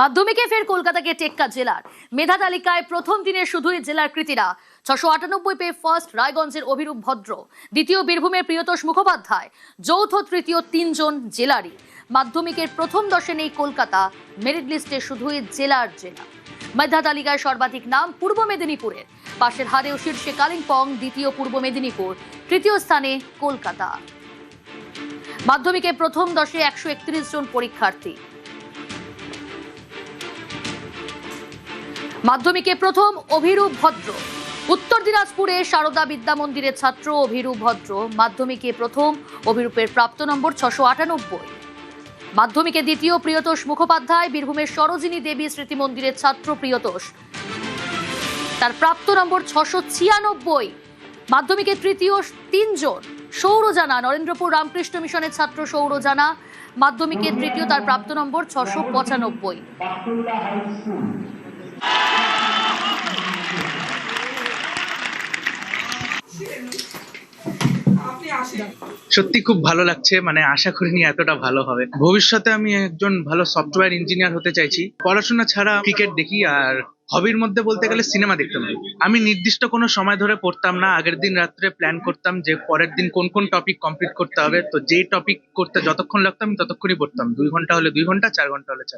মাধ্যমিকে ফের কলকাতাকে টেক্কা জেলার মেধা তালিকায় প্রথম দিনে শুধুই জেলার কৃতীরা 698 পেয়ে ফার্স্ট রায়গঞ্জের অভিরূপ ভদ্র, দ্বিতীয় বীরভূমের প্রিয়তোষ মুখোপাধ্যায়, যৌথ তৃতীয় তিনজন জেলারই। মাধ্যমিকের প্রথম 10-এ নেই কলকাতা, মেরিট লিস্টে শুধুই জেলা। মেধা তালিকায় সর্বাধিক নাম পূর্ব মেদিনীপুরের, পাশের হারেও শীর্ষে কালিম্পং, দ্বিতীয় পূর্ব মেদিনীপুর, তৃতীয় স্থানে কলকাতা। মাধ্যমিকের প্রথম 10-এ 131 জন পরীক্ষার্থী। মাধ্যমিকে প্রথম অভিরূপ ভদ্র, উত্তর দিনাজপুরে সারদা বিদ্যা মন্দিরের ছাত্র অভিরূপ ভদ্র। মাধ্যমিকে প্রথম অভিরূপের প্রাপ্ত নম্বর 698। মাধ্যমিকে দ্বিতীয় প্রিয়তোষ মুখোপাধ্যায়, বীরভূমের সরোজিনী দেবী স্মৃতি মন্দিরের ছাত্র প্রিয়তোষ, তার প্রাপ্ত নম্বর 696। মাধ্যমিকে তৃতীয় তিনজন, সৌরজানা, নরেন্দ্রপুর রামকৃষ্ণ মিশনের ছাত্র সৌরজানা। মাধ্যমিকে তৃতীয়, তার প্রাপ্ত নম্বর 695। সত্যি খুব ভালো লাগছে, মানে আশা করিনি এতটা ভালো হবে। ভবিষ্যতে আমি একজন ভালো সফটওয়্যার ইঞ্জিনিয়ার হতে চাইছি। পড়াশোনা ছাড়া ক্রিকেট দেখি, আর হবির মধ্যে বলতে গেলে সিনেমা দেখতে পারি। আমি নির্দিষ্ট কোনো সময় ধরে পড়তাম না, আগের দিন রাত্রে প্ল্যান করতাম যে পরের দিন কোন কোন টপিক কমপ্লিট করতে হবে। তো যেই টপিক করতে যতক্ষণ লাগতো আমি ততক্ষণই পড়তাম, 2 ঘন্টা হলে 2 ঘন্টা, 4 ঘন্টা হলে 4